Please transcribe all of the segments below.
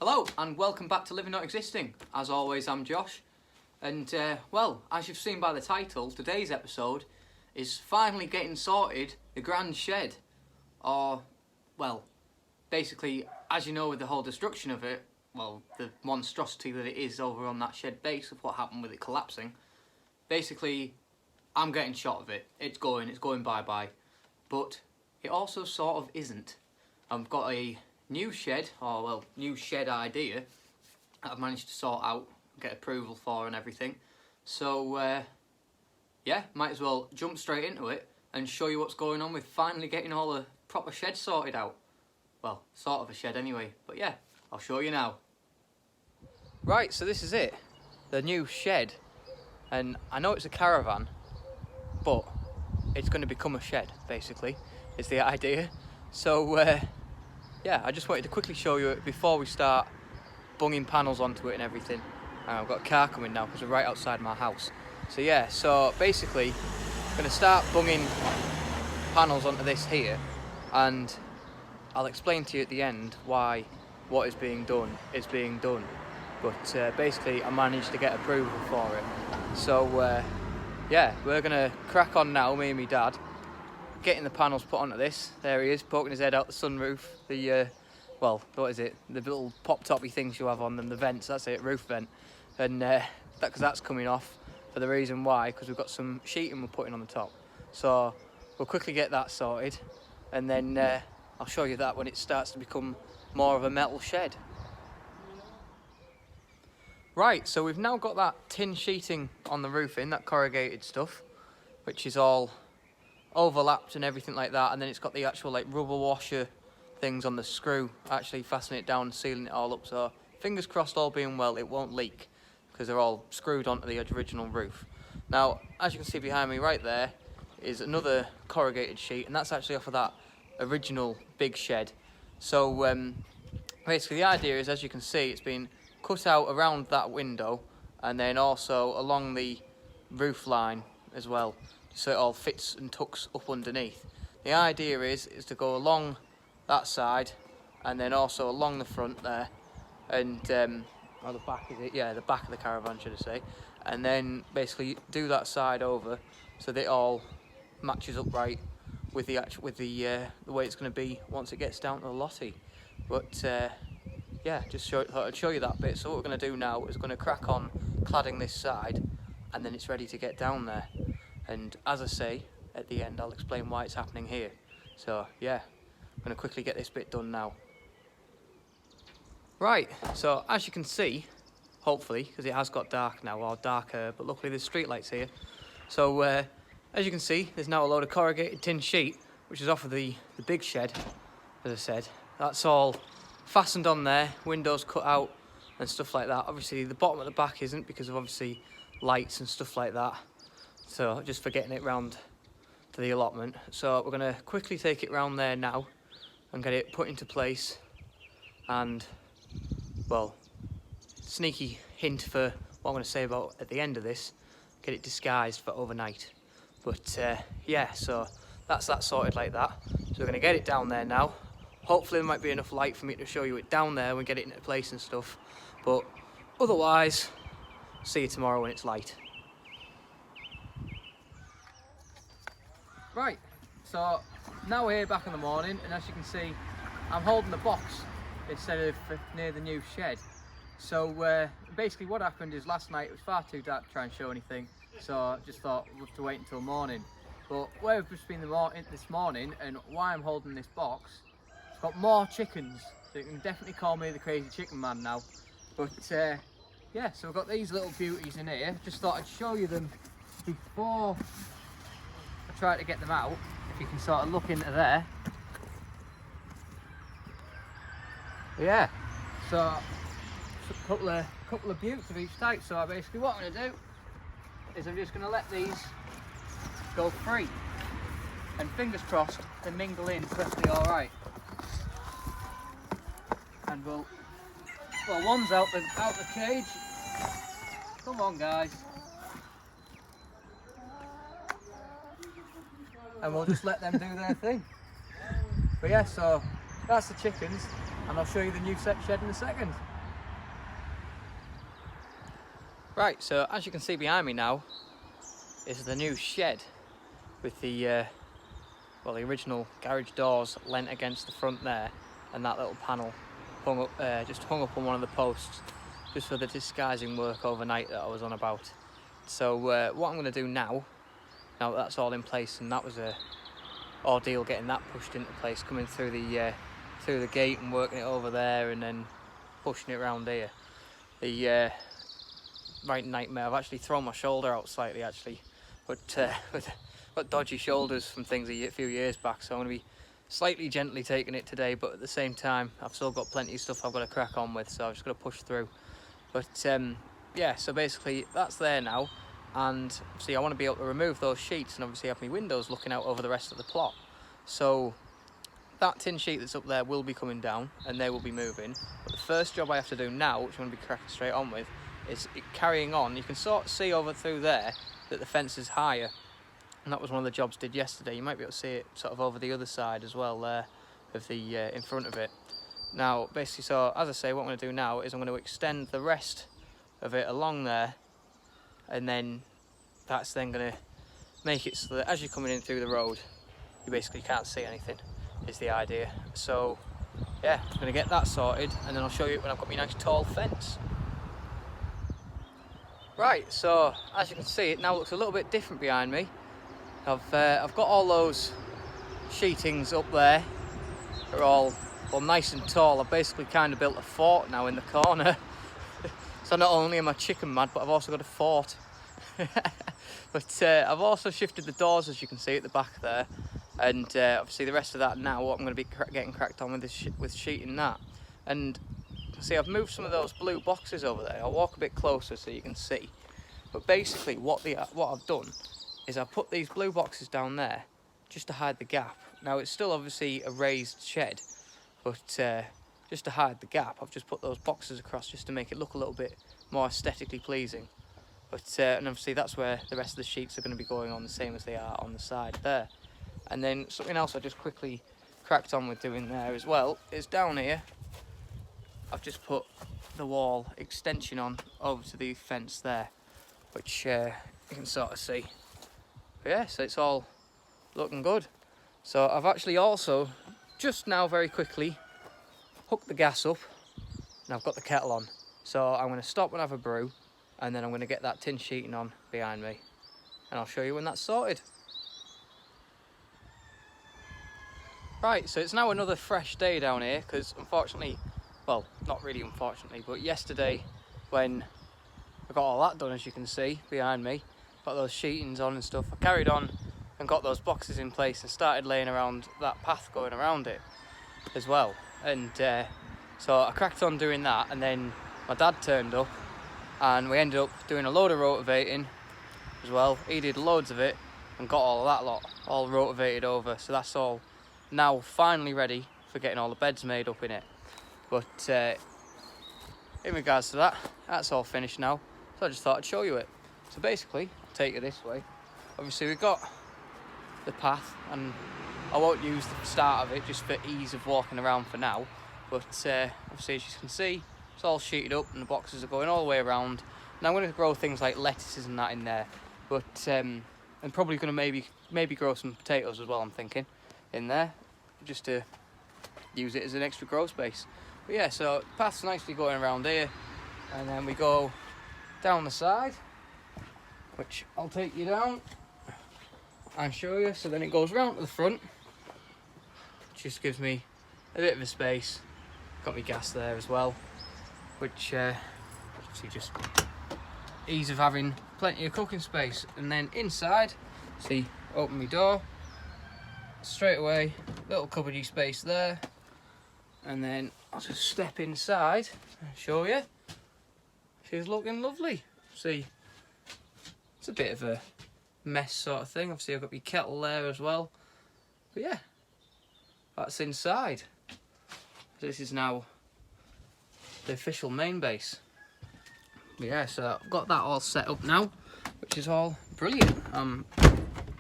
Hello and welcome back to Living Not Existing. As always, I'm Josh, and well, as you've seen by the title, today's episode is finally getting sorted, the grand shed. Or, well, basically, as you know with the whole destruction of it, well, the monstrosity that it is over on that shed base of what happened with it collapsing, basically, I'm getting shot of it. It's going bye-bye. But it also sort of isn't. I've got a new shed, or well, new shed idea that I've managed to sort out, get approval for and everything. So, yeah, might as well jump straight into it and show you what's going on with finally getting all the proper shed sorted out. Well, sort of a shed anyway, but yeah, I'll show you now. Right, so this is it, the new shed. And I know it's a caravan, but it's going to become a shed, basically, is the idea. So, yeah, I just wanted to quickly show you it before we start bunging panels onto it and everything. I've got a car coming now because we're right outside my house. So yeah, so basically, I'm going to start bunging panels onto this here, and I'll explain to you at the end why what is being done is being done. But basically, I managed to get approval for it. So yeah, we're going to crack on now, me and my dad, getting the panels put onto this. There he is, poking his head out the sunroof. The, well, what is it? The little pop-toppy things you have on them, the vents, that's it, roof vent. And because that's coming off for the reason why, because we've got some sheeting we're putting on the top. So we'll quickly get that sorted, and then I'll show you that when it starts to become more of a metal shed. Right, so we've now got that tin sheeting on the roofing, that corrugated stuff, which is all overlapped and everything like that, and then it's got the actual like rubber washer things on the screw, actually fastening it down and sealing it all up. So fingers crossed, all being well, it won't leak because they're all screwed onto the original roof. Now, as you can see behind me right there is another corrugated sheet, and that's actually off of that original big shed. So basically the idea is, as you can see, it's been cut out around that window and then also along the roof line as well, so it all fits and tucks up underneath. The idea is to go along that side and then also along the front there, and or the back, is it? Yeah, the back of the caravan, should I say, and then basically do that side over so that it all matches up right with the way it's going to be once it gets down to the lottie. But yeah, thought I'd show you that bit. So what we're going to do now is going to crack on cladding this side, and then it's ready to get down there. And as I say, at the end I'll explain why it's happening here. So yeah, I'm going to quickly get this bit done now. Right, so as you can see, hopefully, because it has got dark now, or darker, but luckily there's street lights here. So as you can see, there's now a load of corrugated tin sheet, which is off of the big shed, as I said. That's all fastened on there, windows cut out and stuff like that. Obviously the bottom at the back isn't, because of obviously lights and stuff like that. So just for getting it round to the allotment. So we're going to quickly take it round there now and get it put into place. And, well, sneaky hint for what I'm going to say about at the end of this, get it disguised for overnight. But yeah, so that's that sorted like that. So we're going to get it down there now. Hopefully there might be enough light for me to show you it down there and get it into place and stuff. But otherwise, see you tomorrow when it's light. Right, so now we're here back in the morning, and as you can see, I'm holding the box instead of near the new shed. So basically what happened is last night it was far too dark to try and show anything, so I just thought we'll have to wait until morning. But where we've just been this morning, and why I'm holding this box, it's got more chickens, so you can definitely call me the crazy chicken man now. But yeah, so we've got these little beauties in here. Just thought I'd show you them before I try to get them out. If you can sort of look into there. But yeah, so a couple of beauts of each type. So basically what I'm going to do is I'm just going to let these go free, and fingers crossed they mingle in perfectly all right. And well, one's out the cage. Come on, guys. And we'll just let them do their thing. But yeah, so that's the chickens, and I'll show you the new shed in a second. Right, so as you can see behind me now is the new shed with the well, the original garage doors leant against the front there, and that little panel hung up, just hung up on one of the posts, just for the disguising work overnight that I was on about. So what I'm going to do now that that's all in place, and that was a ordeal getting that pushed into place, coming through the gate and working it over there, and then pushing it around here. The right nightmare. I've actually thrown my shoulder out slightly actually, but got dodgy shoulders from things a few years back, so I'm going to be slightly gently taking it today, but at the same time I've still got plenty of stuff I've got to crack on with, so I've just got to push through. But yeah, so basically that's there now, and see, I want to be able to remove those sheets and obviously have my windows looking out over the rest of the plot. So that tin sheet that's up there will be coming down and they will be moving, but the first job I have to do now, which I'm going to be cracking straight on with, is carrying on. You can sort of see over through there that the fence is higher, and that was one of the jobs I did yesterday. You might be able to see it sort of over the other side as well there of the in front of it. Now basically, so as I say, what I'm going to do now is I'm going to extend the rest of it along there, and then that's then going to make it so that as you're coming in through the road you basically can't see anything, is the idea. So yeah, I'm going to get that sorted, and then I'll show you when I've got my nice tall fence. Right, so as you can see, it now looks a little bit different behind me. I've got all those sheetings up there. They're all nice and tall. I've basically kind of built a fort now in the corner. So not only am I chicken mad, but I've also got a fort. But I've also shifted the doors, as you can see at the back there, and obviously the rest of that now, what I'm going to be getting cracked on with is with sheeting that. And see, I've moved some of those blue boxes over there. I'll walk a bit closer so you can see. But basically what I've done is I've put these blue boxes down there just to hide the gap. Now it's still obviously a raised shed, but just to hide the gap, I've just put those boxes across just to make it look a little bit more aesthetically pleasing. But and obviously that's where the rest of the sheets are going to be going on, the same as they are on the side there. And then something else I just quickly cracked on with doing there as well is down here I've just put the wall extension on over to the fence there, which you can sort of see. But yeah, so it's all looking good. So I've actually also just now very quickly hooked the gas up, and I've got the kettle on. So I'm going to stop and have a brew, and then I'm going to get that tin sheeting on behind me, and I'll show you when that's sorted. Right, so it's now another fresh day down here, because unfortunately, well, not really unfortunately, but yesterday when I got all that done, as you can see behind me, got those sheetings on and stuff, I carried on and got those boxes in place and started laying around that path going around it as well. And so I cracked on doing that, and then my dad turned up and we ended up doing a load of rotivating as well. He did loads of it and got all of that lot all rotivated over, so that's all now finally ready for getting all the beds made up in it. But in regards to that, that's all finished now, so I just thought I'd show you it. So basically, I'll take you this way. Obviously we've got the path, and I won't use the start of it just for ease of walking around for now, but obviously as you can see, it's all sheeted up and the boxes are going all the way around. Now I'm going to grow things like lettuces and that in there, but I'm probably going to maybe grow some potatoes as well, I'm thinking, in there, just to use it as an extra grow space. But yeah, so the path's nicely going around here, and then we go down the side, which I'll take you down and show you. So then it goes round to the front, which just gives me a bit of a space. Got my gas there as well, which obviously just ease of having plenty of cooking space. And then inside, see, open my door, straight away, little cupboardy space there, and then I'll just step inside and show you. She's looking lovely. See, it's a bit of a mess sort of thing. Obviously I've got my kettle there as well, but yeah, that's inside. This is now the official main base. But yeah, so I've got that all set up now, which is all brilliant.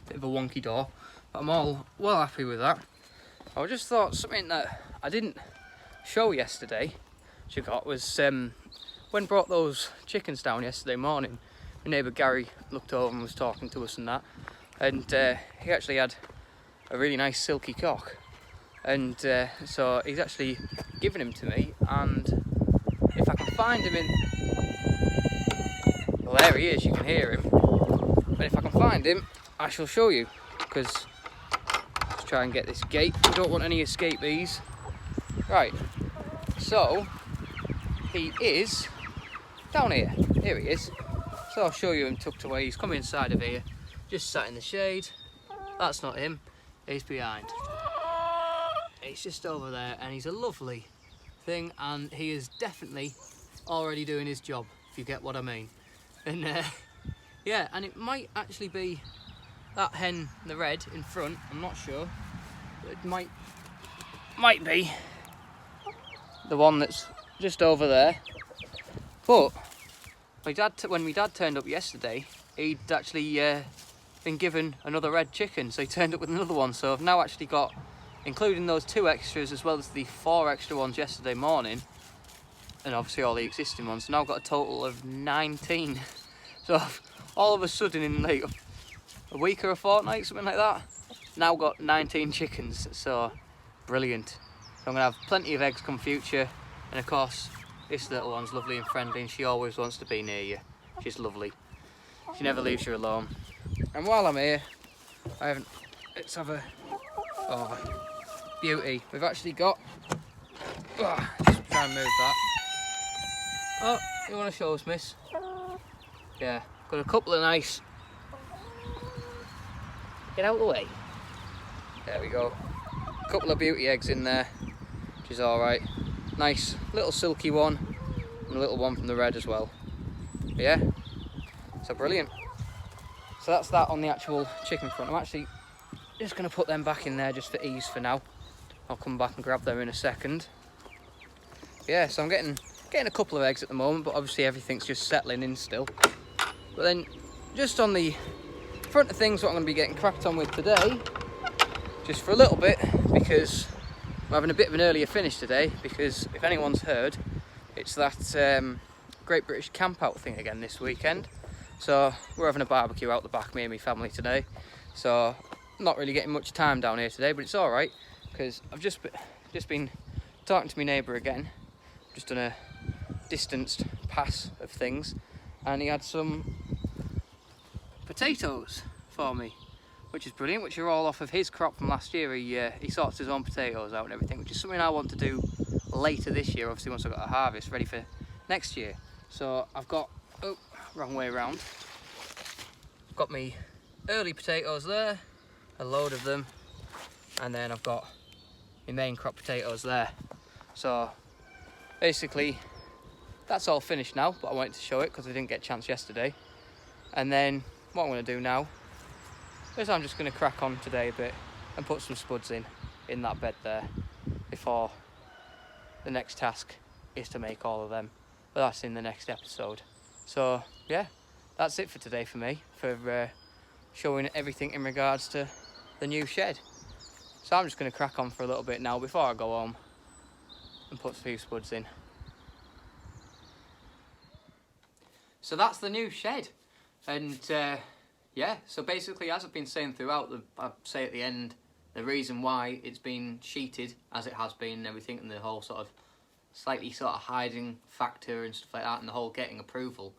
Bit of a wonky door, but I'm all well happy with that. I just thought something that I didn't show yesterday, which I got, was when brought those chickens down yesterday morning, my neighbour Gary looked over and was talking to us and that, and he actually had a really nice silky cock, and so he's actually given him to me, and if I can find him in... Well, there he is, you can hear him, but if I can find him I shall show you, because let's try and get this gate. We don't want any escapees. Right, so he is down here. Here he is. So I'll show you him tucked away. He's come inside of here, just sat in the shade. That's not him, he's behind. He's just over there, and he's a lovely thing, and he is definitely already doing his job, if you get what I mean. And yeah, and it might actually be that hen, the red in front, I'm not sure. It might be the one that's just over there. But when my dad turned up yesterday, he'd actually been given another red chicken, so he turned up with another one. So I've now actually got, including those 2 extras as well as the 4 extra ones yesterday morning, and obviously all the existing ones, now I've got a total of 19. So I've, all of a sudden in like a week or a fortnight, something like that, now got 19 chickens. So brilliant. So I'm gonna have plenty of eggs come future, and of course this little one's lovely and friendly, and she always wants to be near you. She's lovely. She never leaves you alone. And while I'm here, let's have a, oh, beauty. We've actually got, just try and move that. Oh, you want to show us, miss? Yeah, got a couple of nice, get out of the way. There we go. A couple of beauty eggs in there, which is alright. Nice little silky one, and a little one from the red as well. But yeah, so brilliant. So that's that on the actual chicken front. I'm actually just going to put them back in there just for ease for now. I'll come back and grab them in a second. Yeah, so I'm getting a couple of eggs at the moment, but obviously everything's just settling in still. But then just on the front of things, what I'm going to be getting cracked on with today, just for a little bit, because I'm having a bit of an earlier finish today, because if anyone's heard, it's that Great British Camp Out thing again this weekend. So we're having a barbecue out the back, me and my family today. So not really getting much time down here today, but it's all right, because I've just been talking to my neighbour again. Just done a distanced pass of things, and he had some potatoes for me, which is brilliant, which are all off of his crop from last year. He sorts his own potatoes out and everything, which is something I want to do later this year, obviously once I've got a harvest ready for next year. So I've got, oh, wrong way around. I've got me early potatoes there, a load of them, and then I've got my main crop potatoes there. So basically that's all finished now, but I wanted to show it because I didn't get a chance yesterday. And then what I'm going to do now is I'm just going to crack on today a bit and put some spuds in that bed there before the next task is to make all of them. But that's in the next episode. So yeah, that's it for today for me, for showing everything in regards to the new shed. So I'm just going to crack on for a little bit now before I go home and put a few spuds in. So that's the new shed, and yeah, so basically, as I've been saying throughout, I say at the end, the reason why it's been sheeted as it has been and everything, and the whole sort of slightly sort of hiding factor and stuff like that, and the whole getting approval,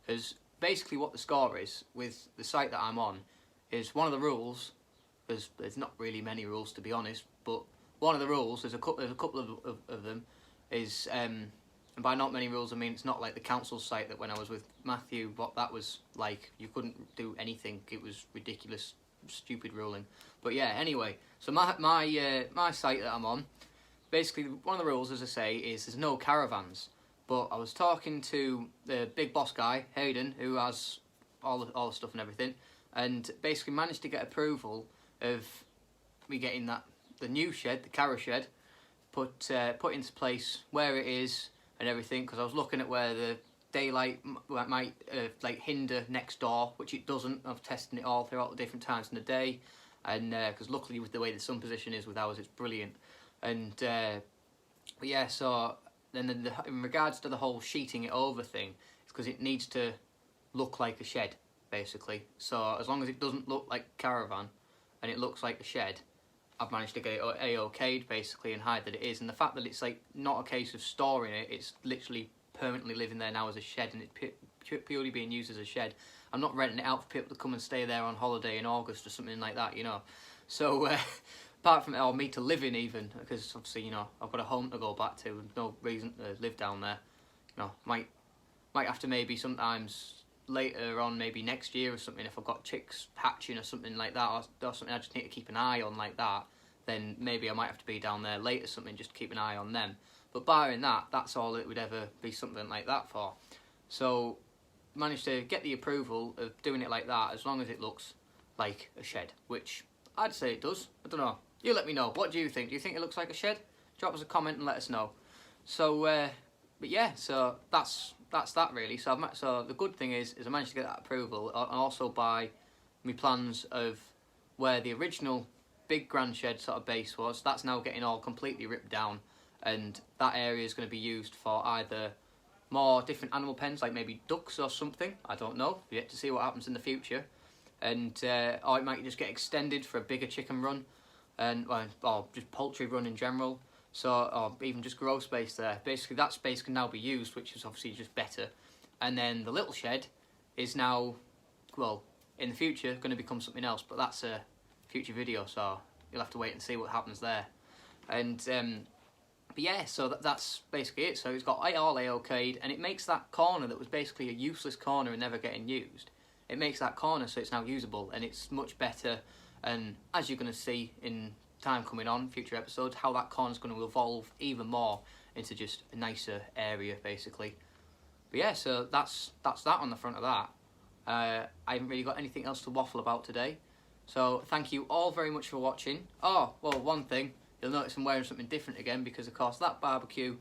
because basically what the score is with the site that I'm on is one of the rules. There's not really many rules, to be honest, but one of the rules, there's a couple of them, is and by not many rules I mean it's not like the council site that when I was with Matthew, what that was like, you couldn't do anything. It was ridiculous, stupid ruling. But yeah, anyway, so my site that I'm on, basically one of the rules, as I say, is there's no caravans. But I was talking to the big boss guy, Hayden, who has all the stuff and everything, and basically managed to get approval of me getting the new shed, the Cara shed, put into place where it is and everything, because I was looking at where the daylight might like hinder next door, which it doesn't. I've tested it all throughout the different times in the day, and because luckily with the way the sun position is with ours, it's brilliant. And but yeah, so then in regards to the whole sheeting it over thing, it's because it needs to look like a shed, basically. So as long as it doesn't look like a caravan and it looks like a shed, I've managed to get it A-okay'd basically and hide that it is. And the fact that it's like not a case of storing it, it's literally permanently living there now as a shed, and it's purely being used as a shed. I'm not renting it out for people to come and stay there on holiday in August or something like that, you know. So apart from it, or me to live in even, because obviously, you know, I've got a home to go back to and no reason to live down there. You know, might have to maybe sometimes later on, maybe next year or something, if I've got chicks hatching or something like that, or something I just need to keep an eye on like that, then maybe I might have to be down there later, something just to keep an eye on them. But barring that, that's all it would ever be something like that for. So managed to get the approval of doing it like that, as long as it looks like a shed, which I'd say it does. I don't know. You let me know. What do you think? Do you think it looks like a shed? Drop us a comment and let us know. So, but yeah, so that's that really. So the good thing is I managed to get that approval, and also by my plans of where the original big grand shed sort of base was. That's now getting all completely ripped down, and that area is going to be used for either more different animal pens, like maybe ducks or something. I don't know. We yet to see what happens in the future. And or it might just get extended for a bigger chicken run, and or just poultry run in general. So, or even just grow space there. Basically, that space can now be used, which is obviously just better. And then the little shed is now, well, in the future, going to become something else. But that's a future video, so you'll have to wait and see what happens there. And but yeah, so that's basically it. So it's got all A-okay'd, and it makes that corner that was basically a useless corner and never getting used. It makes that corner so it's now usable, and it's much better. And as you're going to see in time coming on, future episodes, how that corner's going to evolve even more into just a nicer area, basically. But yeah, so that's that on the front of that. I haven't really got anything else to waffle about today. So thank you all very much for watching. Oh, well, one thing, you'll notice I'm wearing something different again, because of course that barbecue,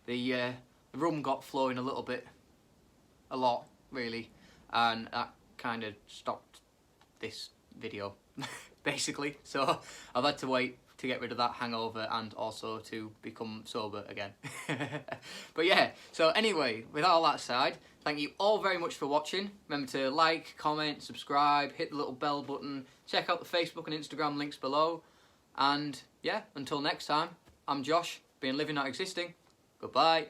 the rum got flowing a lot, really, and that kind of stopped this video basically, so I've had to wait to get rid of that hangover and also to become sober again. But yeah, so anyway, with all that aside, thank you all very much for watching. Remember to like, comment, subscribe, hit the little bell button, check out the Facebook and Instagram links below, and yeah, until next time, I'm Josh, being Living Not Existing. Goodbye.